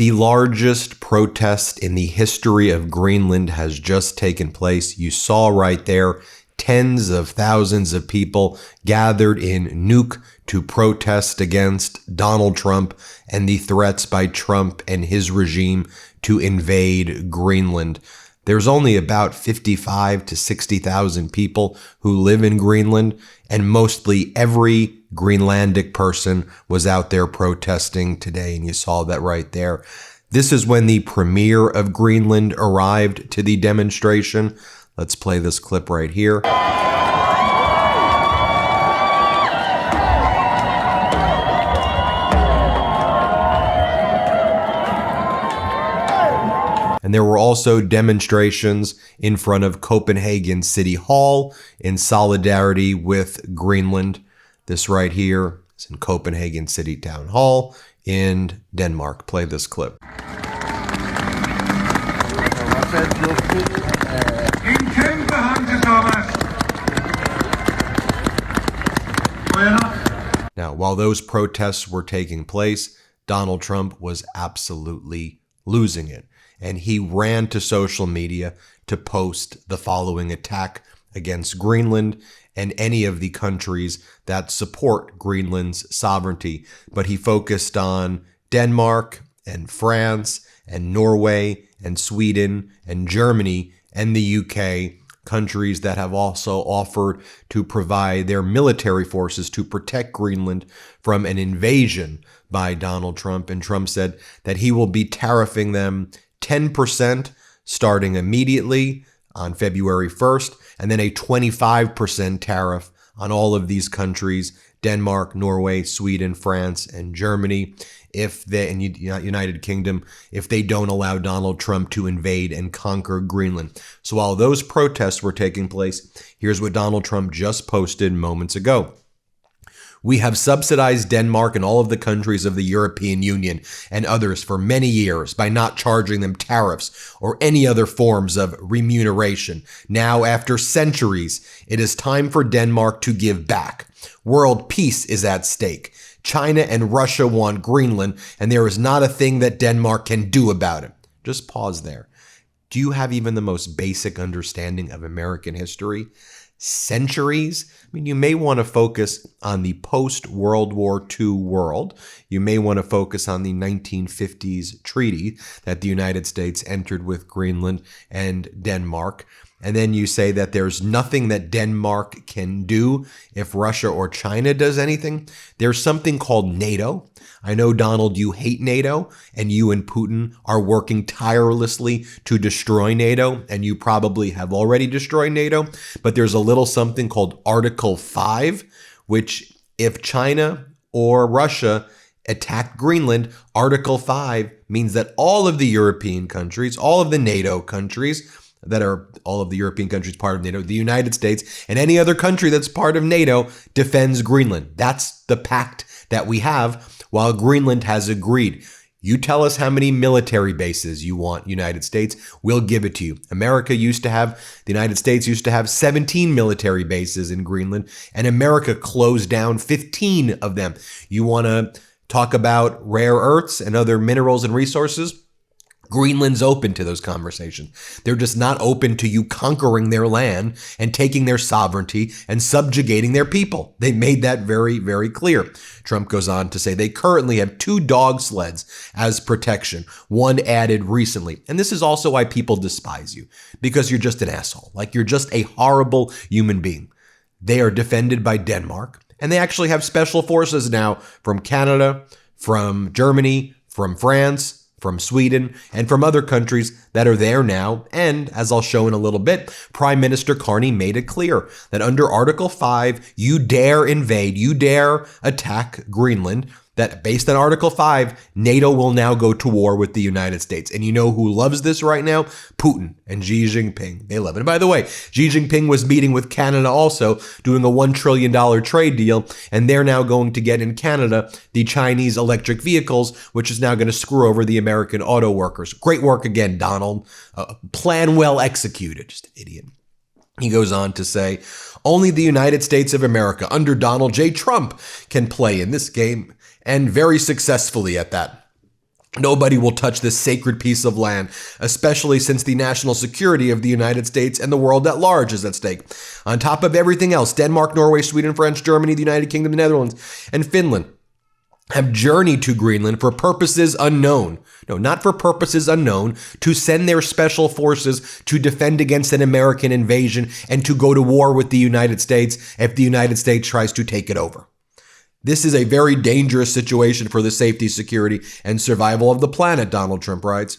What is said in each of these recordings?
The largest protest in the history of Greenland has just taken place. You saw right there tens of thousands of people gathered in Nuuk to protest against Donald Trump and the threats by Trump and his regime to invade Greenland. There's only about 55 to 60,000 people who live in Greenland, and mostly every Greenlandic person was out there protesting today, and you saw that right there. This is when the premier of Greenland arrived to the demonstration. Let's play this clip right here. And there were also demonstrations in front of Copenhagen City Hall in solidarity with Greenland. This right here is in Copenhagen City Town Hall in Denmark. Play this clip. Now, while those protests were taking place, Donald Trump was absolutely losing it. And he ran to social media to post the following attack against Greenland and any of the countries that support Greenland's sovereignty. But he focused on Denmark and France and Norway and Sweden and Germany and the UK, countries that have also offered to provide their military forces to protect Greenland from an invasion by Donald Trump. And Trump said that he will be tariffing them 10% starting immediately on February 1st, and then a 25% tariff on all of these countries, Denmark, Norway, Sweden, France, and Germany, if they, and United Kingdom, if they don't allow Donald Trump to invade and conquer Greenland. So while those protests were taking place, here's what Donald Trump just posted moments ago. We have subsidized Denmark and all of the countries of the European Union and others for many years by not charging them tariffs or any other forms of remuneration. Now, after centuries, it is time for Denmark to give back. World peace is at stake. China and Russia want Greenland, and there is not a thing that Denmark can do about it. Just pause there. Do you have even the most basic understanding of American history? Centuries? I mean, you may want to focus on the post-World War II world. You may want to focus on the 1950s treaty that the United States entered with Greenland and Denmark. And then you say that there's nothing that Denmark can do if Russia or China does anything. There's something called NATO. I know, Donald, you hate NATO, and you and Putin are working tirelessly to destroy NATO, and you probably have already destroyed NATO. But there's a little something called Article 5, which if China or Russia attacked Greenland, Article 5 means that all of the European countries, all of the NATO countries, that are all of the European countries part of NATO, the United States, and any other country that's part of NATO defends Greenland. That's the pact that we have, while Greenland has agreed. You tell us how many military bases you want, United States, we'll give it to you. The United States used to have 17 military bases in Greenland, and America closed down 15 of them. You want to talk about rare earths and other minerals and resources? Greenland's open to those conversations. They're just not open to you conquering their land and taking their sovereignty and subjugating their people. They made that very, very clear. Trump goes on to say they currently have 2 dog sleds as protection, one added recently. And this is also why people despise you, because you're just an asshole. Like, you're just a horrible human being. They are defended by Denmark, and they actually have special forces now from Canada, from Germany, from France, from Sweden, and from other countries that are there now. And as I'll show in a little bit, Prime Minister Carney made it clear that under Article 5, you dare invade, you dare attack Greenland, that based on Article 5, NATO will now go to war with the United States. And you know who loves this right now? Putin and Xi Jinping. They love it. And by the way, Xi Jinping was meeting with Canada also, doing a $1 trillion trade deal. And they're now going to get in Canada the Chinese electric vehicles, which is now going to screw over the American auto workers. Great work again, Donald. Plan well executed. Just an idiot. He goes on to say, only the United States of America under Donald J. Trump can play in this game, and very successfully at that. Nobody will touch this sacred piece of land, especially since the national security of the United States and the world at large is at stake. On top of everything else, Denmark, Norway, Sweden, France, Germany, the United Kingdom, the Netherlands, and Finland have journeyed to Greenland for purposes unknown. No, not for purposes unknown, to send their special forces to defend against an American invasion and to go to war with the United States if the United States tries to take it over. This is a very dangerous situation for the safety, security, and survival of the planet, Donald Trump writes.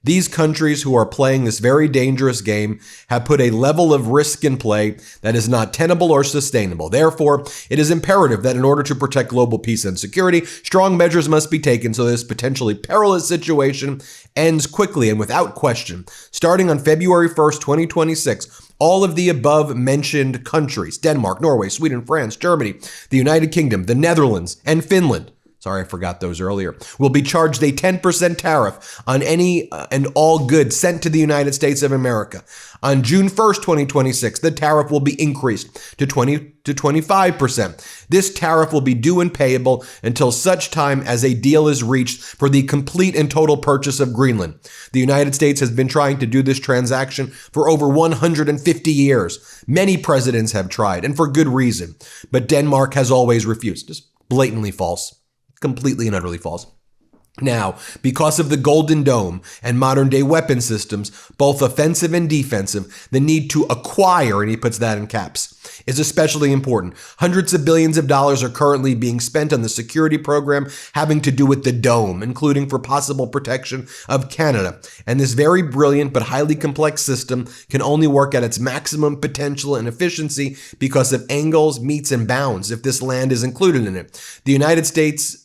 These countries who are playing this very dangerous game have put a level of risk in play that is not tenable or sustainable. Therefore, it is imperative that in order to protect global peace and security, strong measures must be taken so this potentially perilous situation ends quickly and without question. Starting on February 1st, 2026, all of the above mentioned countries, Denmark, Norway, Sweden, France, Germany, the United Kingdom, the Netherlands, and Finland, sorry, I forgot those earlier, will be charged a 10% tariff on any and all goods sent to the United States of America. On June 1st, 2026, the tariff will be increased to 25%. This tariff will be due and payable until such time as a deal is reached for the complete and total purchase of Greenland. The United States has been trying to do this transaction for over 150 years. Many presidents have tried, and for good reason. But Denmark has always refused. Just blatantly false. Completely and utterly false. Now, because of the Golden Dome and modern day weapon systems, both offensive and defensive, the need to acquire, and he puts that in caps, is especially important. Hundreds of billions of dollars are currently being spent on the security program having to do with the dome, including for possible protection of Canada. And this very brilliant but highly complex system can only work at its maximum potential and efficiency because of angles, meets, and bounds if this land is included in it. The United States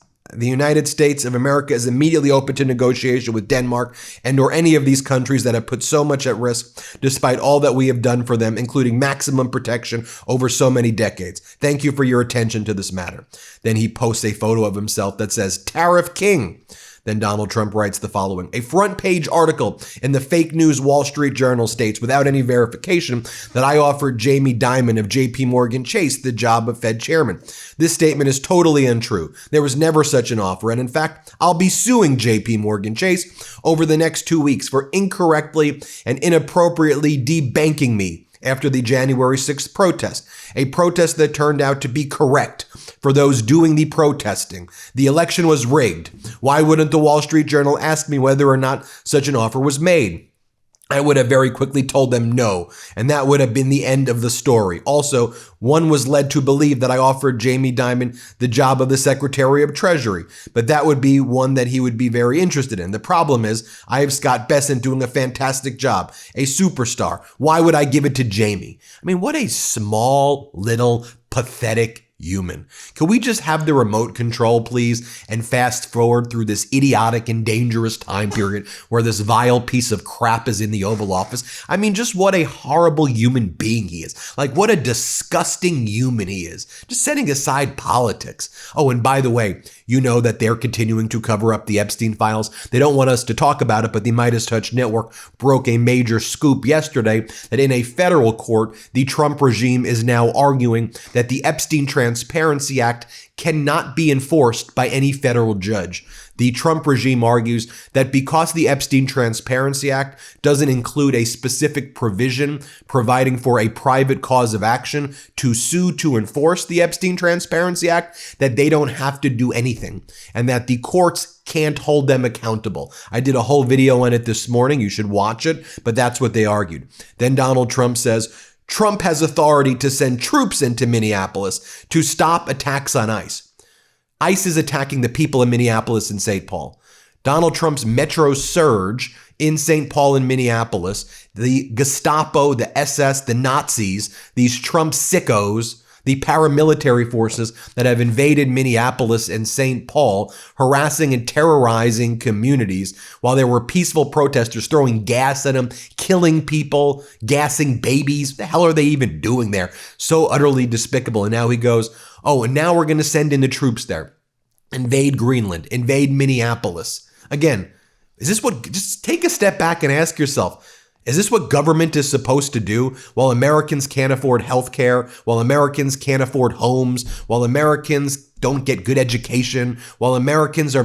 of America is immediately open to negotiation with Denmark and or any of these countries that have put so much at risk despite all that we have done for them, including maximum protection over so many decades. Thank you for your attention to this matter. Then he posts a photo of himself that says, Tariff King. Then Donald Trump writes the following. A front page article in the fake news Wall Street Journal states without any verification that I offered Jamie Dimon of JP Morgan Chase the job of Fed chairman. This statement is totally untrue. There was never such an offer. And in fact, I'll be suing JP Morgan Chase over the next 2 weeks for incorrectly and inappropriately debanking me after the January 6th protest, a protest that turned out to be correct for those doing the protesting. The election was rigged. Why wouldn't the Wall Street Journal ask me whether or not such an offer was made? I would have very quickly told them no, and that would have been the end of the story. Also, one was led to believe that I offered Jamie Dimon the job of the Secretary of Treasury, but that would be one that he would be very interested in. The problem is, I have Scott Bessent doing a fantastic job, a superstar. Why would I give it to Jamie? I mean, what a small, little, pathetic human. Can we just have the remote control, please, and fast forward through this idiotic and dangerous time period where this vile piece of crap is in the Oval Office? I mean, just what a horrible human being he is. Like, what a disgusting human he is. Just setting aside politics. Oh, and by the way, you know that they're continuing to cover up the Epstein files. They don't want us to talk about it, but the Meidastouch Network broke a major scoop yesterday that in a federal court, the Trump regime is now arguing that the Epstein Transparency Act cannot be enforced by any federal judge. The Trump regime argues that because the Epstein Transparency Act doesn't include a specific provision providing for a private cause of action to sue to enforce the Epstein Transparency Act, that they don't have to do anything and that the courts can't hold them accountable. I did a whole video on it this morning. You should watch it, but that's what they argued. Then Donald Trump says, Trump has authority to send troops into Minneapolis to stop attacks on ICE. ICE is attacking the people in Minneapolis and St. Paul. Donald Trump's Metro surge in St. Paul and Minneapolis, the Gestapo, the SS, the Nazis, these Trump sickos, the paramilitary forces that have invaded Minneapolis and St. Paul, harassing and terrorizing communities while there were peaceful protesters throwing gas at them, killing people, gassing babies. What the hell are they even doing there? So utterly despicable. And now he goes, oh, and now we're going to send in the troops there. Invade Greenland, invade Minneapolis. Again, is this what, just take a step back and ask yourself, Is this what government is supposed to do? While Americans can't afford health care, while Americans can't afford homes, while Americans don't get good education, while Americans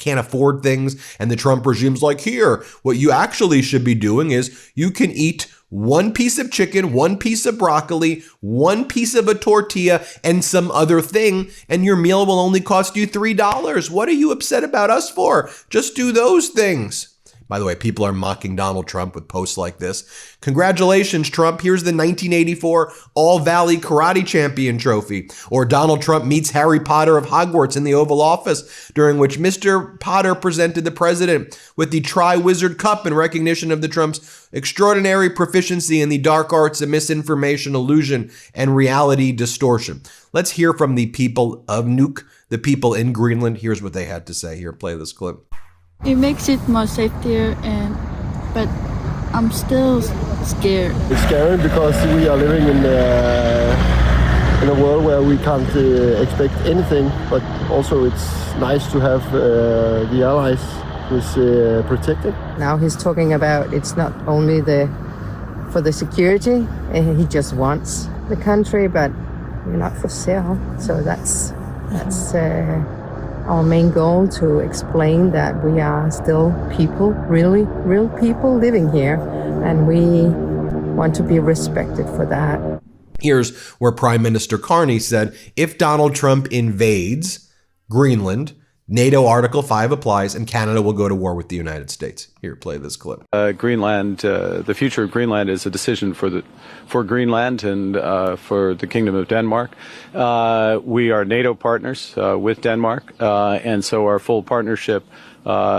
can't afford things, and the Trump regime's like, here, what you actually should be doing is you can eat one piece of chicken, one piece of broccoli, one piece of a tortilla, and some other thing, and your meal will only cost you $3. What are you upset about us for? Just do those things. By the way, people are mocking Donald Trump with posts like this. Congratulations, Trump. Here's the 1984 All-Valley Karate Champion trophy. Or Donald Trump meets Harry Potter of Hogwarts in the Oval Office, during which Mr. Potter presented the president with the Tri-Wizard Cup in recognition of the Trump's extraordinary proficiency in the dark arts of misinformation, illusion, and reality distortion. Let's hear from the people of Nuuk, the people in Greenland. Here's what they had to say. Here, play this clip. It makes it more safer, but I'm still scared. It's scary because we are living in a world where we can't expect anything, but also it's nice to have the allies who's protected. Now he's talking about it's not only for the security, he just wants the country, but we're not for sale. So that's our main goal, to explain that we are still people, really real people living here, and we want to be respected for that. Here's where Prime Minister Carney said, if Donald Trump invades Greenland, NATO Article 5 applies and Canada will go to war with the United States. Here, play this clip. Greenland, the future of Greenland is a decision for Greenland and for the Kingdom of Denmark. We are NATO partners with Denmark, and so our full partnership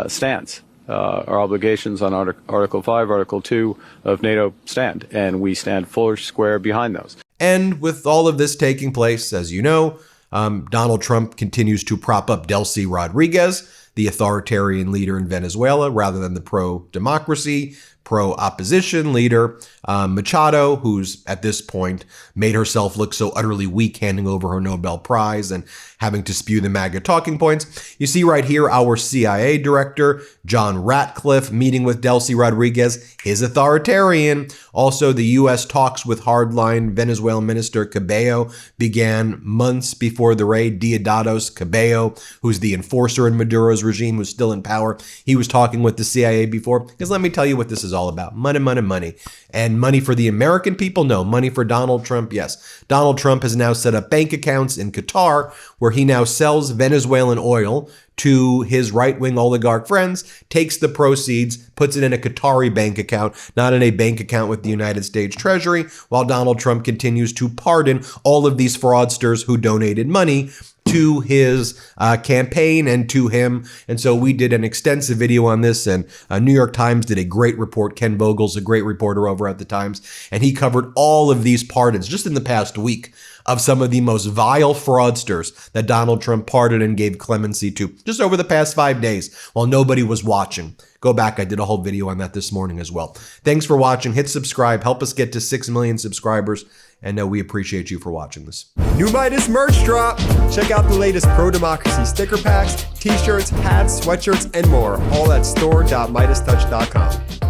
stands. Our obligations on Article 5, Article 2 of NATO stand, and we stand full square behind those. And with all of this taking place, as you know, Donald Trump continues to prop up Delcy Rodriguez, the authoritarian leader in Venezuela, rather than the pro-democracy, pro-opposition leader, Machado, who's at this point made herself look so utterly weak, handing over her Nobel Prize and having to spew the MAGA talking points. You see right here our CIA director, John Ratcliffe, meeting with Delcy Rodriguez, his authoritarian. Also, the U.S. talks with hardline Venezuelan minister Cabello began months before the raid. Diosdado Cabello, who's the enforcer in Maduro's regime, who's still in power. He was talking with the CIA before, because let me tell you what this is all about. Money, money, money. And money for the American people? No. Money for Donald Trump? Yes. Donald Trump has now set up bank accounts in Qatar, where he now sells Venezuelan oil to his right-wing oligarch friends, takes the proceeds, puts it in a Qatari bank account, not in a bank account with the United States Treasury, while Donald Trump continues to pardon all of these fraudsters who donated money to his campaign and to him. And so we did an extensive video on this, and New York Times did a great report. Ken Vogel's a great reporter over at the Times, and he covered all of these pardons just in the past week of some of the most vile fraudsters that Donald Trump pardoned and gave clemency to just over the past 5 days while nobody was watching. Go back. I did a whole video on that this morning as well. Thanks for watching. Hit subscribe. Help us get to 6 million subscribers. And we appreciate you for watching this. New Midas merch drop. Check out the latest pro-democracy sticker packs, t-shirts, hats, sweatshirts, and more. All at store.meidastouch.com.